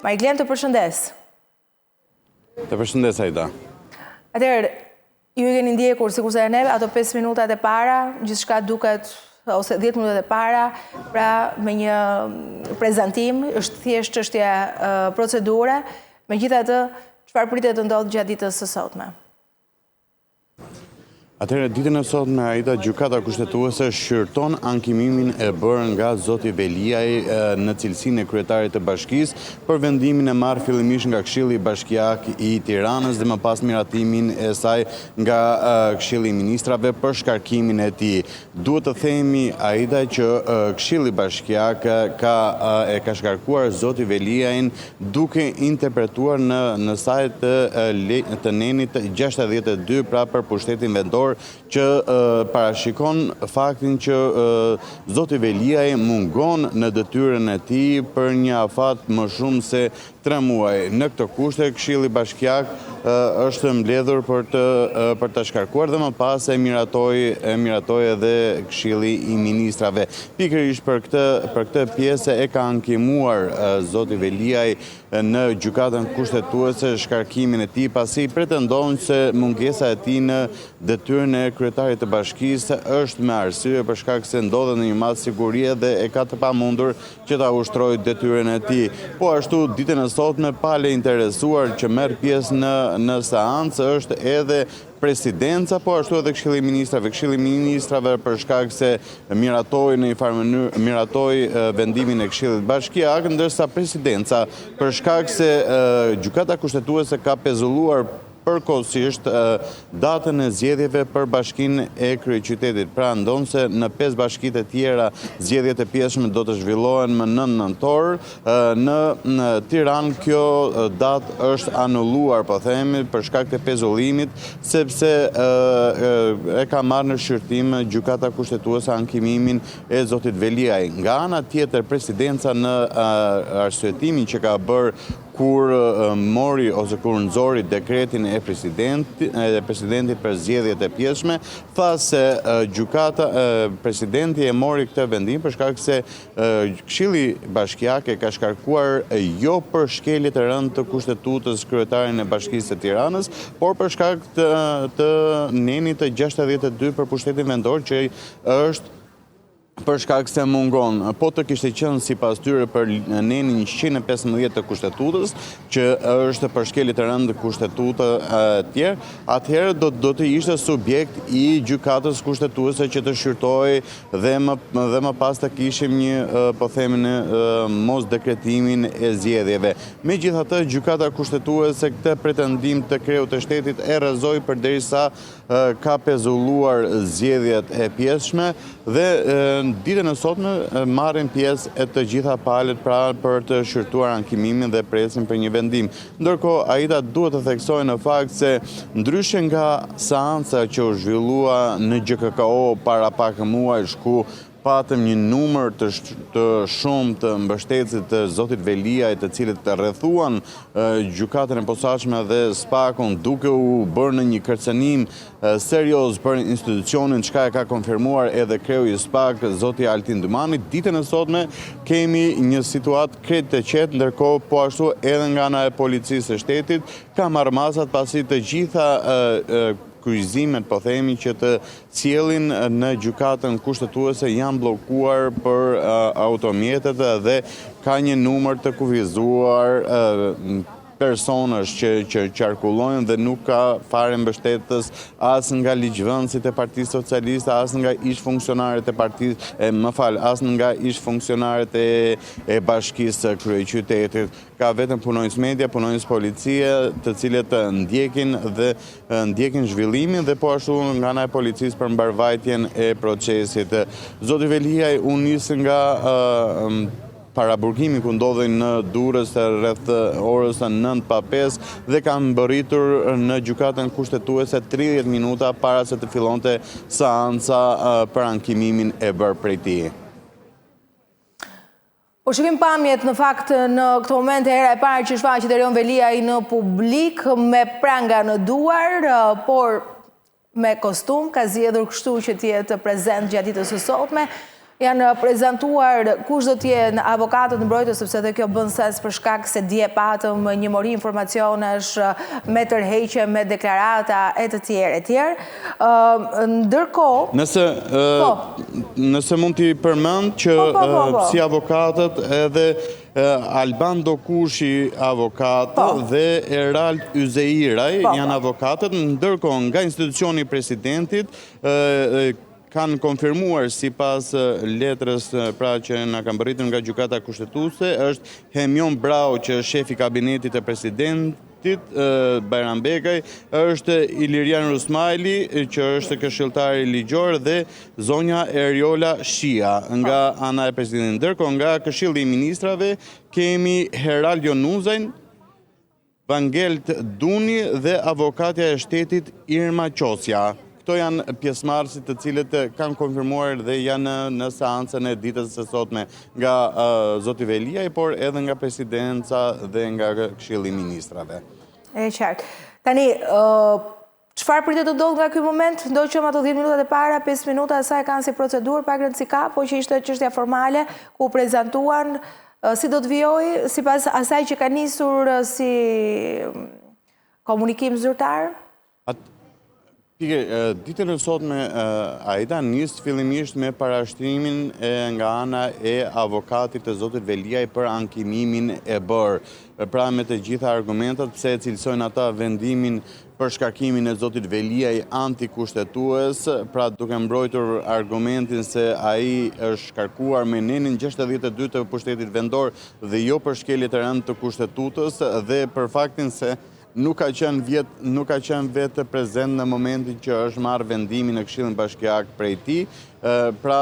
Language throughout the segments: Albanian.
Mariglen, të përshëndes. Të përshëndes, Aida. Atëherë, ju i keni ndjekur, sikurse e neve, ato 5 minutat e para, gjithçka duket, ose 10 minutat e para, pra me një prezantim, është thjesht çështja procedure, megjithatë, çfarë pritet të ndodhë gjatë ditës së sotme? Atëherë, ditën e sotme, Aida, gjykata kushtetuese shqyrton ankimimin e bërë nga zoti Veliaj në cilësinë e kryetarit të bashkisë për vendimin e marrë fillimisht nga Këshilli Bashkiak i Tiranës dhe më pas miratimin e saj nga Këshilli i Ministrave për shkarkimin e tij. Duhet të themi, Aida, që Këshilli Bashkiak ka shkarkuar zoti Veliajin duke interpretuar në sajt të nenit 62, pra për pushtetin vendor, që parashikon faktin që zoti Veliaj mungon në detyrën e tij për një afat më shumë se 3 muaj. Në këtë kushte, Këshilli Bashkiak është mbledhur për të shkarkuar dhe më pas e miratoi edhe Këshilli i Ministrave. Pikërisht për këtë pjesë e ka ankimuar zoti Veliaj në gjykatën kushtetuese shkarkimin e tij, pasi pretendon se mungesa e tij në detyrën e kryetarit të bashkisë është me arsye për shkak se ndodhet në një mas sigurie dhe e ka të pamundur që ta ushtrojë detyrën e tij. Po ashtu, ditën e sotme, pale interesuar që merr pjesë në seancë është edhe presidenca, po ashtu edhe Këshilli i Ministrave. Këshilli i Ministrave për shkak se miratoi në një farë mënyrë, miratoi vendimin e Këshillit Bashkiak, ndërsa presidenca për shkak se gjykata kushtetuese ka pezulluar përkohësisht datën e zgjedhjeve për bashkinë e kryeqytetit. Pra ndon se në 5 bashkitë e tjera zgjedhjet e pjesshme do të zhvillohen më 9 nëntor. Në Tiranë kjo datë është anulluar, po themi, për shkak të pezullimit, sepse e ka marrë në shqyrtim gjykata kushtetuese ankimimin e zotit Veliaj. Nga ana tjetër, presidenca në arsyetimin që ka bërë kur mori ose kur nxori dekretin e presidentit për zgjedhjet e pjesshme, tha se presidenti e mori këtë vendim për shkak se Këshilli Bashkiak e ka shkarkuar jo për shkelje të rëndë të kushtetutës kryetarin e Bashkisë së Tiranës, por për shkak të nenit të 62 për pushtetin vendor që është për shkak se mungon. Po të kishte qenë sipas tyre për nenin 115 të kushtetutës, që është për shkelje të rëndë kushtetutë tjerë, atëherë do të ishte subjekt i gjykatës kushtetuese që të shqyrtoi dhe më pas të kishim një, po themi, mos dekretimin e zgjedhjeve. Megjithatë, gjykata kushtetuese këtë pretendim të Kreut të Shtetit e rrezoi përderisa ka pezulluar zgjedhjet e pjesshme dhe ditën e sotme marrin pjesë e të gjitha palët pra për të shqyrtuar ankimimin dhe presin për një vendim. Ndërkohë, Aida, duhet të theksoj në fakt se ndryshe nga seanca që u zhvillua në GKKO para pak muajsh, ku patëm një numër të shumë të mbështetësit të zotit Veliaj, të cilët të rrethuan gjykatën e posaçme dhe SPAK-un, duke u bërë në një kërcënim serioz për institucionin, çka e ka konfirmuar edhe kreu i SPAK, zoti Altin Dymani. Ditën e sotme kemi një situatë krejt të qetë, ndërkohë po ashtu edhe nga ana e policisë së shtetit ka marrë masat pasi të gjitha kryqëzimet, po themi, që të sjellin në gjykatën kushtetuese janë bllokuar për automjetet dhe ka një numër të kufizuar personash që qarkullojnë dhe nuk ka fare mbështetës as nga ligjvënësit e Partisë Socialiste, as nga ish-funksionarët e partisë, as nga ish-funksionarët e Bashkisë së Kryeqytetit. Ka vetëm punonjës media, punonjës policie, të cilët ndjekin zhvillimin dhe po ashtu nga ana e policisë për mbarvajtjen e procesit. Zoti Veliaj u nis nga paraburgimi ku ndodhin në Durrës rreth orës 9:05 dhe kanë mbërritur në gjykatën kushtetuese 30 minuta para se të fillonte seanca për ankimimin e bërë prej tij. Po shikim pamjet në fakt në këtë moment e hera e parë që shfaqet Erion Veliaj në publik me pranga në duar, por me kostum, ka zgjedhur kështu që të jetë prezent gjatë ditës së sotme. janë prezentuar kush do t'jenë avokatët në mbrojtës, sepse dhe kjo bën sens për shkak se dje patëm një mori informacionesh me tërheqje, me deklarata e të tjerë. Ndërkohë... Nëse mund t'i përmend që si avokatët edhe Alban Dokushi avokat dhe Erald Yzeiraj janë avokatët, ndërkohë nga institucioni presidentit kanë konfirmuar si pas letrës pra që nga kanë bërritur nga gjykata kushtetuese, është Hemion Brau që është shefi kabinetit e presidentit, Bajram Bekaj, është Ilirian Rusmajli që është këshilltari ligjor dhe zonja Eriola Shia nga ana e presidentit. Ndërkohë nga Këshilli i Ministrave kemi Herald Jonuzajn, Vangelt Duni dhe avokatja e shtetit Irma Qosja. Këto janë pjesëmarrësit të cilët kanë konfirmuar dhe janë në seancën e ditës së sotme nga zoti Veliaj, por edhe nga presidenca dhe nga Këshilli i Ministrave. E qartë. Tani, çfarë pritet të ndodhë nga ky moment? Ndoqëm ato 10 minutat e para, 5 minuta e saj kanë si procedurë, pak rëndësi ka, po që ishte çështja formale ku prezantuan si do të vijojë sipas asaj që ka nisur si komunikim zyrtar? Ditën e sotme Aida nis fillimisht me parashtrimin nga ana e avokatit të zotit Veliaj për ankimimin e bërë. Pra me të gjitha argumentat pse cilësojnë ata vendimin për shkarkimin e zotit Veliaj antikushtetues, pra duke mbrojtur argumentin se ai është shkarkuar me nenin 62 të pushtetit vendor dhe jo për shkelje të rënd të kushtetutës dhe për faktin se nuk ka qenë vetë prezent në momentin që është marrë vendimin në Këshillin Bashkiak prej tij. Pra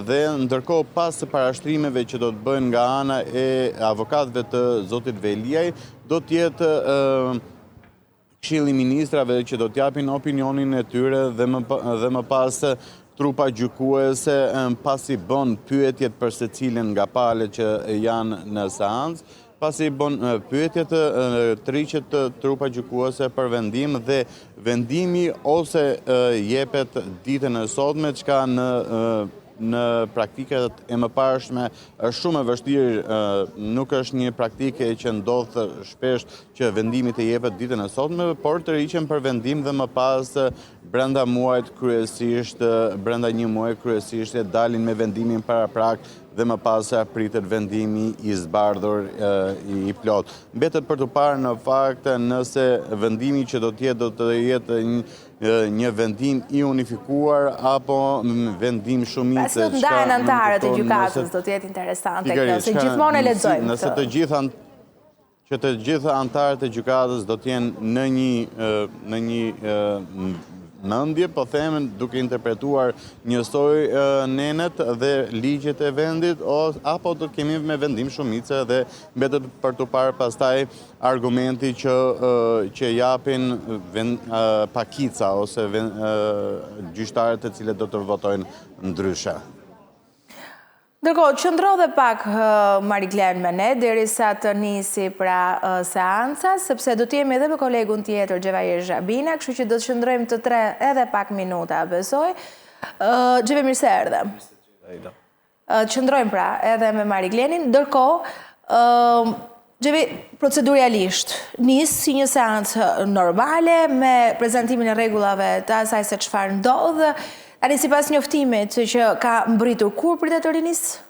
dhe ndërkohë pas parashtrimeve që do të bëjnë nga ana e avokatëve të zotit Veliaj, do të jetë Këshilli i Ministrave që do t'japin opinionin e tyre dhe më pas trupa gjykuese pasi bën pyetjet për secilin nga palët që janë në seancë. Pasi bon pyetjet triqet trupa gjykuese për vendim dhe vendimi ose jepet ditën e sotme, çka në praktikat e mëparshme është shumë e vështirë, nuk është një praktike që ndodh shpesh që vendimi të jepet ditën e sotme, por të riqen për vendim dhe më pas brenda muajit kryesisht, brenda një muaji kryesisht dalin me vendimin paraprak dhe më pas pritet vendimi i zbardhur i plot. Mbetet për të parë në fakt nëse vendimi që do të jetë një vendim i unifikuar apo vendim shumice. Pas të ndahen anëtarët e gjykatës do të jetë interesante kjo, se gjithmonë e lexojmë. Nëse të gjitha anëtarët e gjykatës do të jenë në një mendje, po themen, duke interpretuar njësoj nenet dhe ligjet e vendit, apo do kemi me vendim shumice dhe mbetet për të parë pastaj argumenti që japin pakica ose gjyqtarët e cilët do të votojnë ndryshe. Ndërkohë, qëndro dhe pak Mariglen me ne, derisa të nisi pra seanca, sepse do t'jemi edhe me kolegun tjetër, Gjevajer Zhabina, kështu që do të qëndrojmë të tre edhe pak minuta, besoj. Gjeve, mirë se erdhe. Qëndrojmë pra edhe me Mariglenin, ndërkohë, Gjeve, procedurialisht, nisë si një seancë normale, me prezentimin e rregullave të asaj se çfarë ndodh. Tani sipas njoftimit që ka mbritur, kur pritet të rinisë?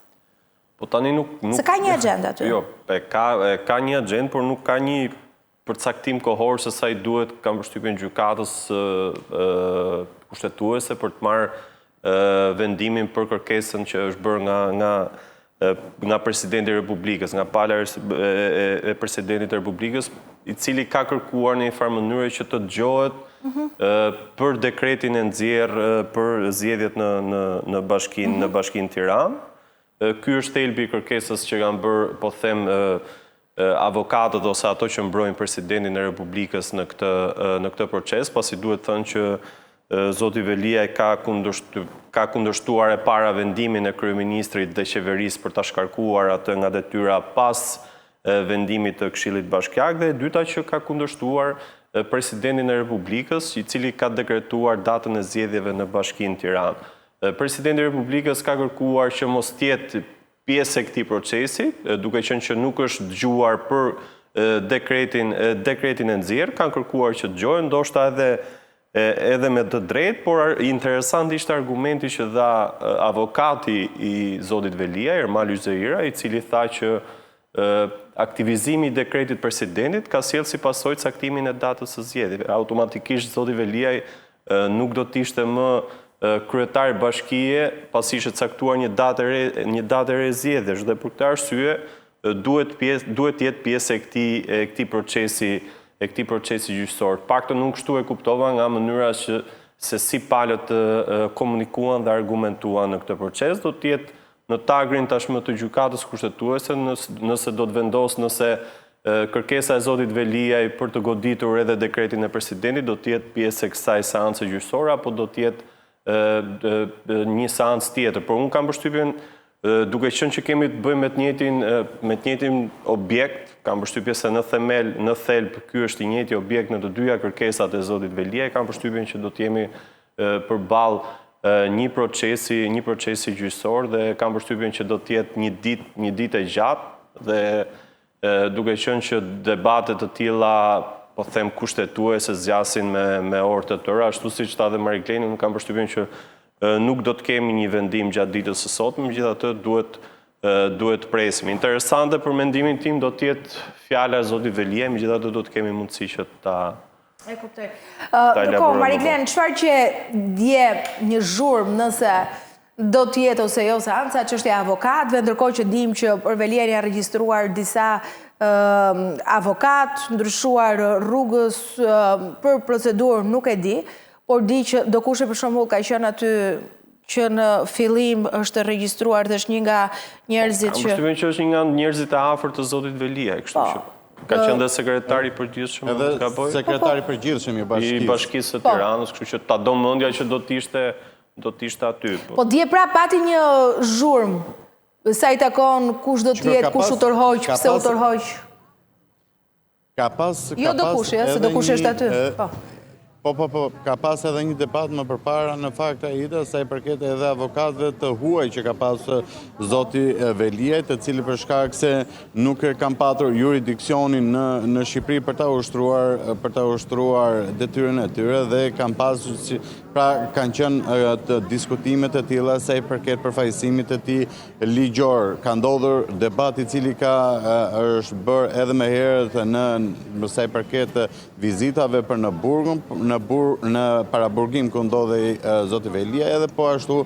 Po tani nuk... Se ka një agenda aty? Jo, ka një agenda, por nuk ka një përcaktim kohor se sa i duhet kam përshtypjen gjykatës kushtetuese për të marrë vendimin për kërkesën që është bërë nga presidenti i Republikës, nga pala e presidentit të Republikës, i cili ka kërkuar në një farë mënyrë që të dëgjohet për dekretin e nxjerrë për zgjedhjet në bashkinë Tiranë. Ky është thelbi i kërkesës që kanë bërë, po them, avokatët ose ato që mbrojnë presidentin e Republikës në këtë proces, pasi duhet thënë që zoti Veliaj ka kundërshtuar e para vendimin e kryeministrit dhe qeverisë për ta shkarkuar atë nga detyra pas vendimit të Këshillit Bashkiak, dhe e dyta që ka kundërshtuar presidentin e Republikës, i cili ka dekretuar datën e zgjedhjeve në bashkinë Tiranë. Presidenti i Republikës ka kërkuar që mos tjetë pjesë e këtij procesi, duke qenë që nuk është dëgjuar për dekretin e nxjerrë, kanë kërkuar që dëgjojë, ndoshta edhe me të drejtë, por interesant ishte argumenti që dha avokati i zotit Velia, Ermal Yzeira, i cili tha që aktivizimi i dekretit presidentit ka sjellë si pasojë caktimin e datës së zgjedhjeve. Automatikisht zoti Velia nuk do të ishte më kryetar bashkie pasi ishte caktuar një datë e re zgjedhjesh, dhe për këtë arsye duhet jetë pjesë e këtij procesi gjyqësor. Paktën nuk kështu e kuptova nga mënyra se si palët komunikuan dhe argumentuan në këtë proces, do të jetë në tagrin tashmë të gjykatës kushtetuese nëse do të vendos nëse kërkesa e zotit Veliaj për të goditur edhe dekretin e presidentit do të jetë pjesë e kësaj seance gjyqësore apo do të jetë një seancë tjetër. Por unë kam përshtypjen, duke qenë që kemi të bëjmë me të njëjtin objekt, kam përshtypjen se në themel, në thelb, ky është i njëjti objekt në të dyja kërkesat e zotit Veliaj, kam përshtypjen që do të jemi përballë një procesi gjyqësor dhe kam përshtypjen që do të jetë një ditë e gjatë dhe duke qenë që debatet të tilla, po them kushtetuese, zgjasin me orë të tëra, ashtu siç tha dhe Marikleni, unë kam përshtypjen që nuk do të kemi një vendim gjatë ditës së sotme, megjithatë duhet presim. Interesante për mendimin tim do të jetë fjala e zotit Velia, megjithatë do të kemi mundësi që ta E kuptoj. Mariklen, çfarë që dje një zhurmë nëse do të jetë ose jo seanca, çështja e avokatëve, ndërkohë që dim që për Velian janë regjistruar disa avokat, ndryshuar rrugës për procedurë nuk e di, por di që do kushe për shembull ka qenë aty që në fillim është regjistruar dhe është një nga njerëzit që... Kam përshtypjen që është një nga njerëzit e afërt të zotit Velia, kështu që ka qenë dhe sekretari i përgjithshëm edhe sekretari i përgjithshëm i Bashkisë së Tiranës, kështu që ta do mendja që do të ishte aty. Po dje pra pati një zhurmë sa i takon kush do të jetë, kush u tërhoq, pse u tërhoq. Jo do kush, se do kush është aty. Po, ka pas edhe një debat më përpara në fakt Aida, sa i përket edhe avokatëve të huaj që ka pas zoti Veliaj, të cili për shkak se nuk e kam patur jurisdiksionin në Shqipëri për ta ushtruar detyrën e tyre dhe kam pasur pra kanë qenë të diskutimet e tilla sa i përket përfaqësimit të tij ligjor. Ka ndodhur debat i cili është bërë edhe më herët në sa i përket vizitave për në Burgun, në paraburgim ku ndodhej zoti Velia, edhe po ashtu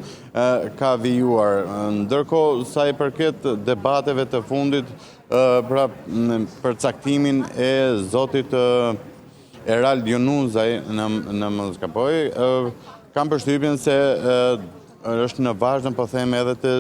ka vijuar. Ndërkohë, sa i përket debateve të fundit për caktimin e zotit Erald Junuzaj në Mosgaboj, kam përshtypjen se është në vazhdim, po them, edhe të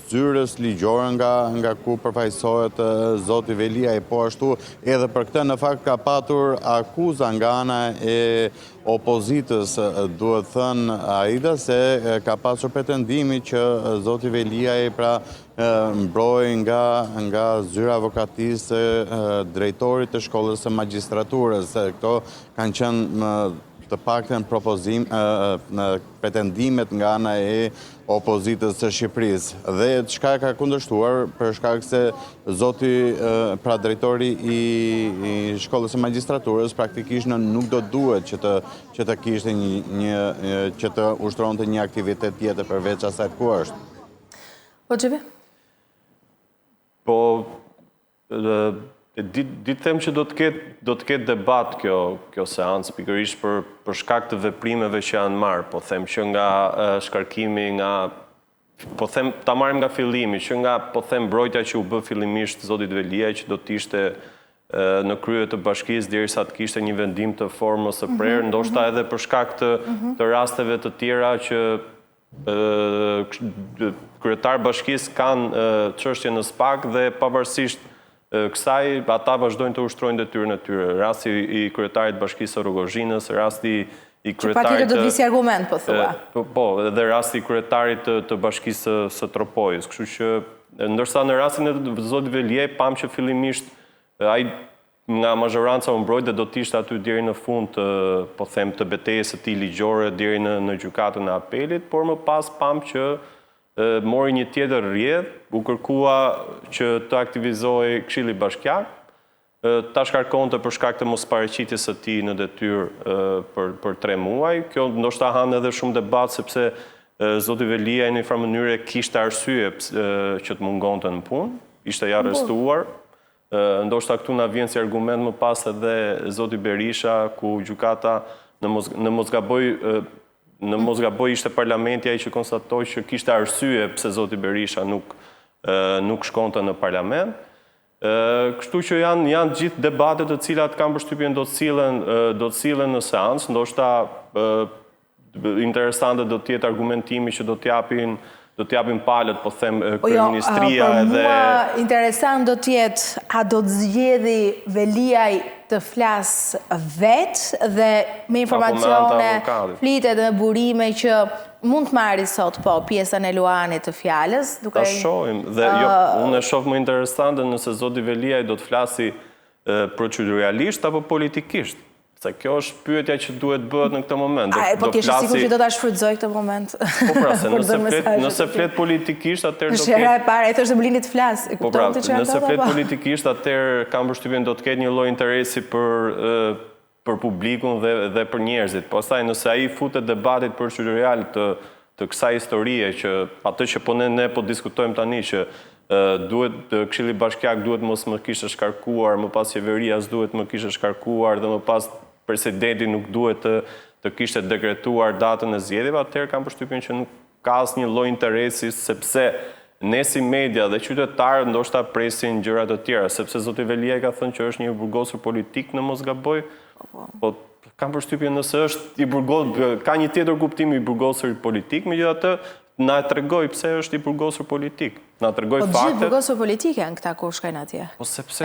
zyrës ligjore nga ku përfaqësohet zoti Velia, po ashtu edhe për këtë në fakt ka patur akuza nga ana e opozitës, duhet thënë Aida, se ka pasur pretendimi që zoti Velia pra mbroj nga zyra avokatisë drejtorit të shkollës së magjistraturës. Këto kanë qenë të paktën pretendimet nga ana e opozitës së Shqipërisë. Dhe çka ka kundërshtuar për shkak se zoti pra drejtori i shkollës së magjistraturës praktikisht nuk do duhet që të kishte që të ushtronte një aktivitet tjetër përveç asaj ku është. Po Xhevi? Po ditë them që do të ketë debat kjo seancë pikërisht për shkak të veprimeve që janë marrë, po them që nga shkarkimi, po them ta marrim nga fillimi, që nga po them mbrojtja që u bë fillimisht zotit Velia që do të ishte në krye të bashkisë derisa të kishte një vendim të formës së prerë, ndoshta edhe për shkak të rasteve të tjera që kryetar bashkisë kanë çështje në SPAK dhe pavarësisht kësaj, ata vazhdojnë të ushtrojnë detyrën e tyre. Rasti i kryetarit bashkisë së Rogozhinës, rasti i kryetarit... Që patjetër do të visi argument, po thua. Po, edhe rasti i kryetarit të bashkisë së Tropojës. Kështu që, ndërsa në rastin e zotit Veliaj, pam që fillimisht ai nga mazhoranca u mbrojt dhe do të ishte aty deri në fund po them të betejës së tij ligjore deri në gjykatën e apelit, por më pas pam që mori një tjetër rrjedh, u kërkua që të aktivizohej Këshilli Bashkiak, ta shkarkonte për shkak të mosparaqitjes së tij në detyrë për 3 muaj. Kjo ndoshta han edhe shumë debat sepse zoti Velia në një farë mënyrë kishte arsye që të mungonte në punë, ishte i arrestuar. Ndoshta këtu na vjen si argument më pas edhe zoti Berisha, ku gjykata në mos gaboj ishte parlamenti ai që konstatoi që kishte arsye pse zoti Berisha nuk shkonte në parlament. Kështu që janë gjithë debatet të cilat kam përshtypjen do të sillen në seancë, ndoshta interesante do të jetë argumentimi që do t'japin palët, po them kryeministria edhe... Për mua interesant do t'jetë, a do të zgjedhi Veliaj të flasë vetë dhe me informacione, flitet dhe burime që mund të marri sot pjesën e Luanit të fjalës. Ta shohim, dhe unë e shoh më interesante nëse zoti Veliaj do të flasi proceduralisht apo politikisht. Se kjo është pyetja që duhet bëhet në këtë moment. Po t'jeshtë sikur që do t'a shfrytëzoj këtë moment. Po pra, se nëse flet politikisht, atëherë do të ketë... e thështë Blinit flas. Po pra, nëse flet politikisht, atëherë kam përshtypjen do të ketë një lloj interesi për publikun dhe për njerëzit. Pastaj nëse ai futet debatit procedurial të kësaj historie, që atë që po ne po diskutojmë tani që Këshilli Bashkiak duhet mos më kishte shkarkuar, më pas qeveria s'duhet më kishte shkarkuar dhe më pas presidenti nuk duhet të kishte dekretuar datën e zgjedhjeve, atëherë kam përshtypjen që nuk ka asnjë lloj interesi, sepse ne si media dhe qytetarët ndoshta presin gjëra të tjera, sepse zoti Velia ka thënë që është një burgosur politik në mos gaboj, po kam përshtypjen nëse është ka një tjetër kuptim i burgosur politik, megjithatë na tregoj pse është i burgosur politik. Na tregoj faktet. Po gjithë burgosur politike janë këta kur shkojnë atje.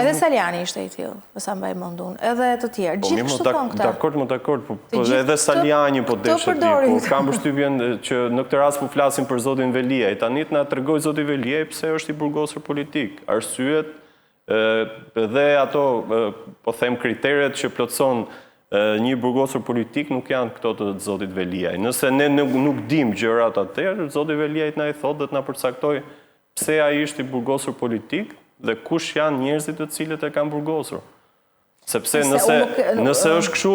Edhe Saliani ishte i tillë, sa mbaj mendun, edhe të tjerë. Gjithë kështu thonë këta. Dakord, po edhe Saliani po deshe ti, po kam përshtypjen që në këtë rast po flasim për zotin Veliaj. Tani na tregoj zoti Veliaj pse është i burgosur politik. Arsyet dhe ato, po them kriteret që plotson një burgosur politik nuk janë këto të zotit Veliaj. Nëse ne nuk dim gjërat atëherë, zoti Veliaj na i thotë dhe të na përcaktoj pse ai është i burgosur politik dhe kush janë njerëzit të cilët e kanë burgosur. Sepse nëse është kështu,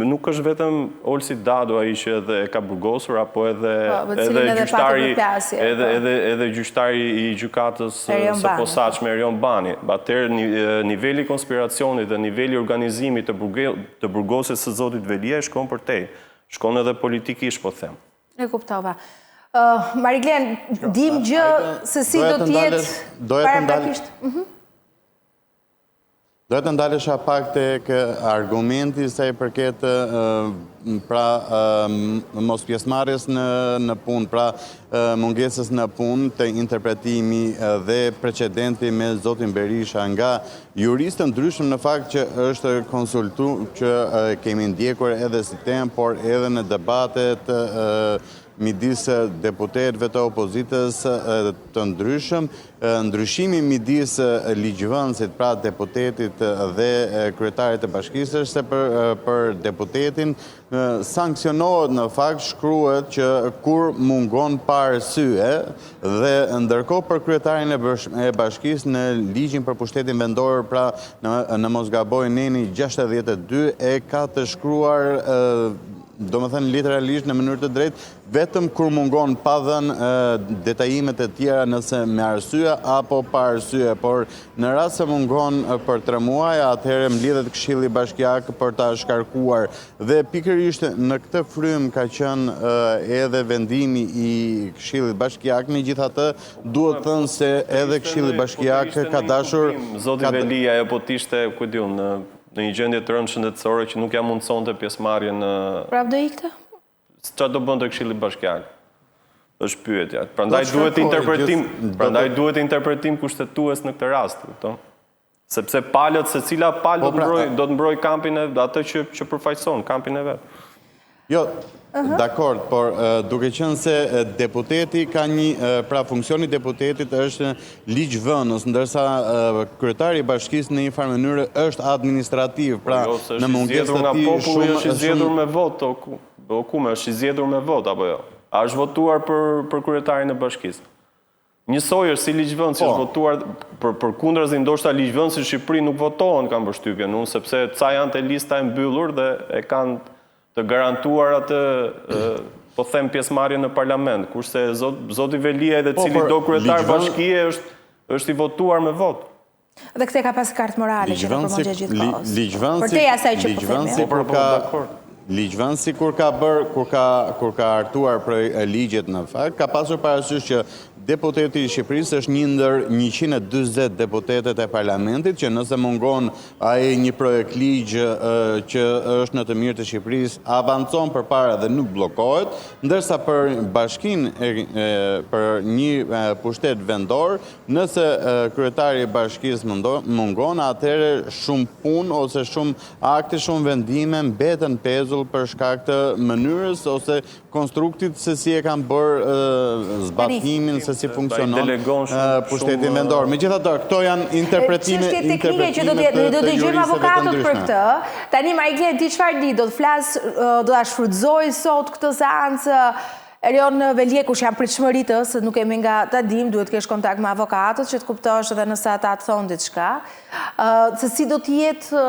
nuk është vetëm Olsi Dado ai që edhe ka burgosur, apo edhe gjyqtari i gjykatës së posaçme Erion Bani. Atëherë niveli konspiracionit dhe niveli organizimit të burgosjes së zotit Velia shkon përtej. Shkon edhe politikisht, po them. E kuptova. Mariglen, dim gjë se si do të jetë paraprakisht. Do të ndalesha pak tek argumenti sa i përket mos pjesëmarrjes në punë, pra mungesës në punë të interpretimi dhe precedenti me zotin Berisha nga juristë ndryshëm, në fakt që është konsultuar, që kemi ndjekur edhe si tem, por edhe në debatet midis deputetëve të opozitës të ndryshëm, ndryshimi midis ligjvënësit, pra deputetit dhe kryetarit të bashkisë, është se për deputetin sankcionohet, në fakt shkruhet që kur mungon pa arsye, dhe ndërkohë për kryetarin e bashkisë në ligjin për pushtetin vendor, pra në mos gaboj neni 62 e ka të shkruar do më thënë literalisht në mënyrë të drejtë, vetëm kur mungon pa dhënë detajimet e tjera nëse me arsye apo pa arsye, por në rast se mungon për 3 muaj, atëherë mblidhet Këshilli Bashkiak për ta shkarkuar. Dhe pikërisht në këtë frym ka qenë edhe vendimi i Këshillit Bashkiak, megjithatë duhet thënë se edhe Këshilli Bashkiak ka dashur... Zoti Velia apo t'ishte, ku diun, në një gjendje të rëndë shëndetësore që nuk ja mundësonte pjesëmarrjen në... Prap do ikte? Çfarë do bënte Këshilli Bashkiak? Është pyetja. Prandaj duhet interpretim kushtetues në këtë rast, kupton? Sepse palët, secila palë do të mbroj kampin e atë që përfaqëson kampin e vet. Jo, dakord, por duke qenë se deputeti ka pra funksioni deputetit është ligjvënës, ndërsa kryetari i bashkisë në një farë mënyrë është administrativ, pra në mungesë të tij shumë është i zgjedhur me votë, është i zgjedhur me votë apo jo? A është votuar për kryetarin e bashkisë? Njësoj është si ligjvënës, është votuar për kundrazi, ndoshta ligjvënës në Shqipëri nuk votohen, kam përshtypjen unë, sepse ca janë të lista e mbyllur dhe e kanë të garantuar atë, po them, pjesëmarrje në parlament, kurse zoti Velia edhe cili do kryetar bashkie është i votuar me votë. Dhe këtë ka pas kartë morale që në përmëngje gjithë kohës. Për te asaj që po themi. Ligjvënësi kur ka artuar për ligjet në fakt, ka pasur parasysh që deputeti i Shqipërisë është një ndër 140 deputetet e parlamentit, që nëse mungon ai një projekt ligj që është në të mirë të Shqipërisë, avancon përpara dhe nuk bllokohet, ndërsa për bashkinë për një pushtet vendor, nëse kryetari i bashkisë mungon, atëherë shumë punë ose shumë akte, shumë vendime mbeten pezull për shkak të mënyrës ose konstruktit se si e kanë bërë zbatimin, se si funksionon pushtetin vendor. Megjithatë, këto janë interpretime teknike që do të gjejmë avokatët për këtë. Tani Mariglen, ti çfarë di? Do ta shfrytëzoj sot këtë seancë Erion Velieku, që janë pritshmëritë, se nuk kemi nga ta dim, duhet kesh kontakt me avokatët që të kuptosh edhe nëse ata të thonë diçka. Se si do të jetë,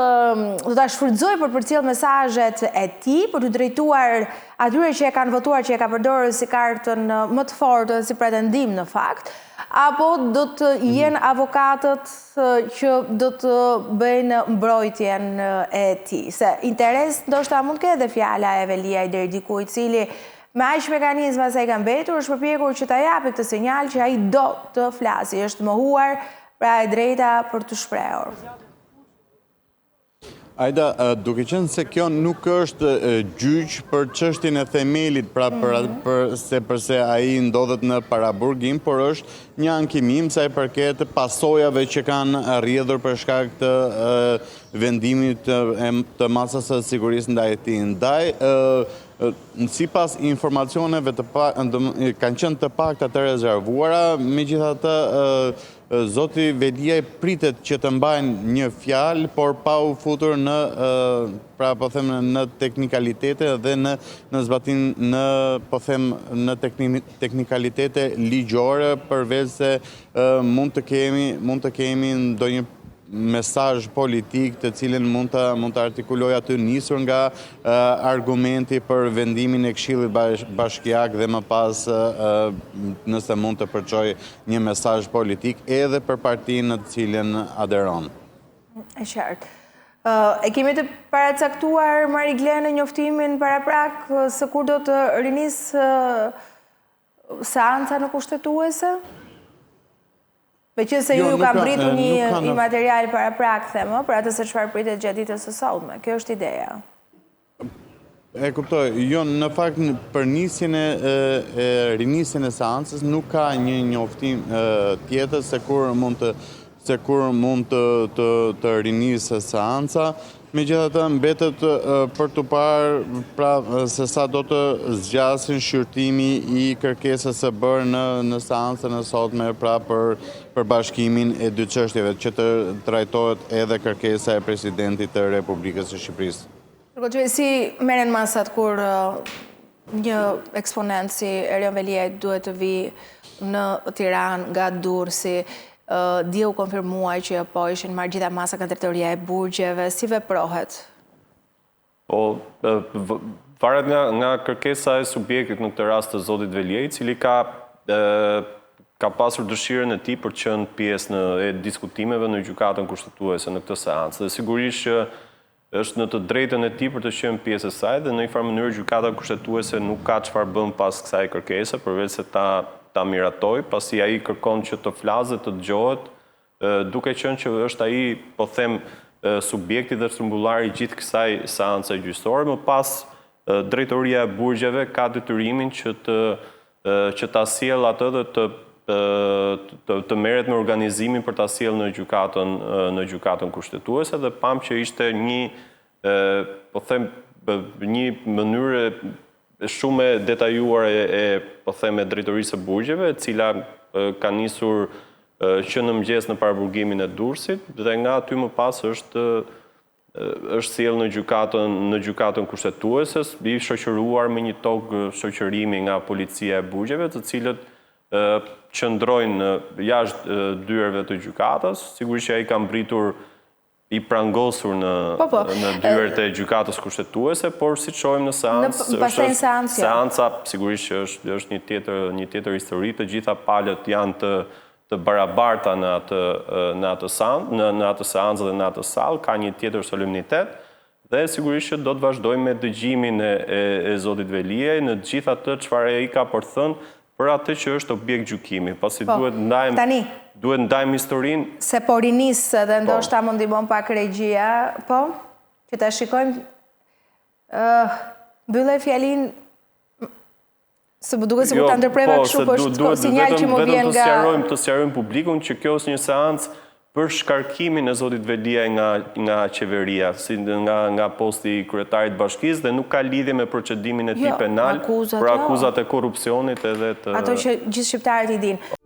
do ta shfrytëzoj për përcjell mesazhet e tij, për të drejtuar atyre që e kanë votuar, që e ka përdorur si kartën më të fortë, si pretendim në fakt, apo do të jenë avokatët që do të bëjnë mbrojtjen e tij. Se interes ndoshta mund të ketë edhe fjala e Veliaj deri diku, i cili me aq mekanizma sa i ka mbetur, është përpjekur që ta japë këtë sinjal që ai do të flasë, është mohuar pra e drejta për të shprehur. Ajda, duke qenë se kjo nuk është gjyq për çështjen e themelit, pra përse ai ndodhet në paraburgim, por është një ankimim sa i përket pasojave që kanë rrjedhur për shkak të vendimit të masës së sigurisë ndaj tij. Ndaj, sipas informacioneve kanë qenë të pakta të rezervuara, megjithatë zoti Veliaj pritet që të mbajnë një fjalë, por pa u futur në, pra po them, në teknikalitete dhe në zbatim në teknikalitete ligjore, përveç se mund të kemi ndonjë mesazh politik të cilin mund të artikuloj aty, nisur nga argumenti për vendimin e Këshillit Bashkiak dhe më pas nëse mund të përçoj një mesazh politik edhe për partinë në të cilën aderon. E qartë. E kemi të paracaktuar, Mariglen, në njoftimin paraprak se kur do të rinisë seanca në kushtetuese? Me që se ju ka mbritur një material para prak, themë, për atë se çfarë pritet gjatë ditës së sotme. Kjo është ideja. E kuptoj, jo, në fakt për rinisjen e seancës nuk ka një njoftim tjetër se kur mund të rinisë seanca. Megjithatë mbetet për të parë pra se sa do të zgjasin shqyrtimi i kërkesës së bërë në seancën e sotme, pra për bashkimin e dy çështjeve, që të trajtohet edhe kërkesa e presidentit të Republikës së Shqipërisë. Si merren masat kur një eksponent si Erion Veliaj duhet të vi në Tiranë nga Durrësi? Dje u konfirmuar që po ishin marrë gjitha masa nga drejtoria e burgjeve, si veprohet? Po, varet nga kërkesa e subjektit në këtë rast të zotit Veliaj, cili ka pasur dëshirën e tij për të qenë pjesë e diskutimeve në gjykatën kushtetuese në këtë seancë. Dhe sigurisht që është në të drejtën e tij për të qenë pjesë e saj dhe në një farë mënyrë gjykata kushtetuese nuk ka çfarë bën pas kësaj kërkese, përveç se ta miratoj, pasi ai kërkon që të flasë dhe të dëgjohet, duke qenë që është ai, po them, subjekti dhe shtrumbullari i gjithë kësaj seance gjyqësore. Më pas drejtoria e burgjeve ka detyrimin që ta sjellë atë dhe të merret me organizimin për ta sjellë në gjykatën kushtetuese, dhe pam që ishte një, po them, një mënyrë shumë e detajuar po them, drejtorisë së burgjeve, e cila ka nisur që në mëngjes në paraburgimin e Durrësit dhe nga aty më pas është sjellë në gjykatën kushtetuese, i shoqëruar me një tokë shoqërimi nga policia e burgjeve, të cilët qëndrojnë jashtë dyerve të gjykatës. Sigurisht që ai ka mbritur i prangosur në dyert e gjykatës kushtetuese, por si shohim në seancë, seanca sigurisht që është një tjetër histori, të gjitha palët janë të barabarta në atë seancë dhe në atë sallë, ka një tjetër solemnitet, dhe sigurisht që do të vazhdojmë me dëgjimin e zotit Veliaj në gjitha të çfarë ai ka për thënë për atë që është objekt gjykimi. Pasi duhet ndajmë historinë. Se po rinisë dhe ndoshta më ndihmon pak regjia, që ta shikojmë, mbyllë fjalinë, se më duket se ku ta ndërpreva kështu, po është sinjal që më vjen nga... Të sqarojmë publikun që kjo është një seancë për shkarkimin e zotit Veliaj nga qeveria, nga posti i kryetarit bashkisë, dhe nuk ka lidhje me procedimin e tij penal për akuzat e korrupsionit edhe të... Ato që gjithë shqiptarët i dinë.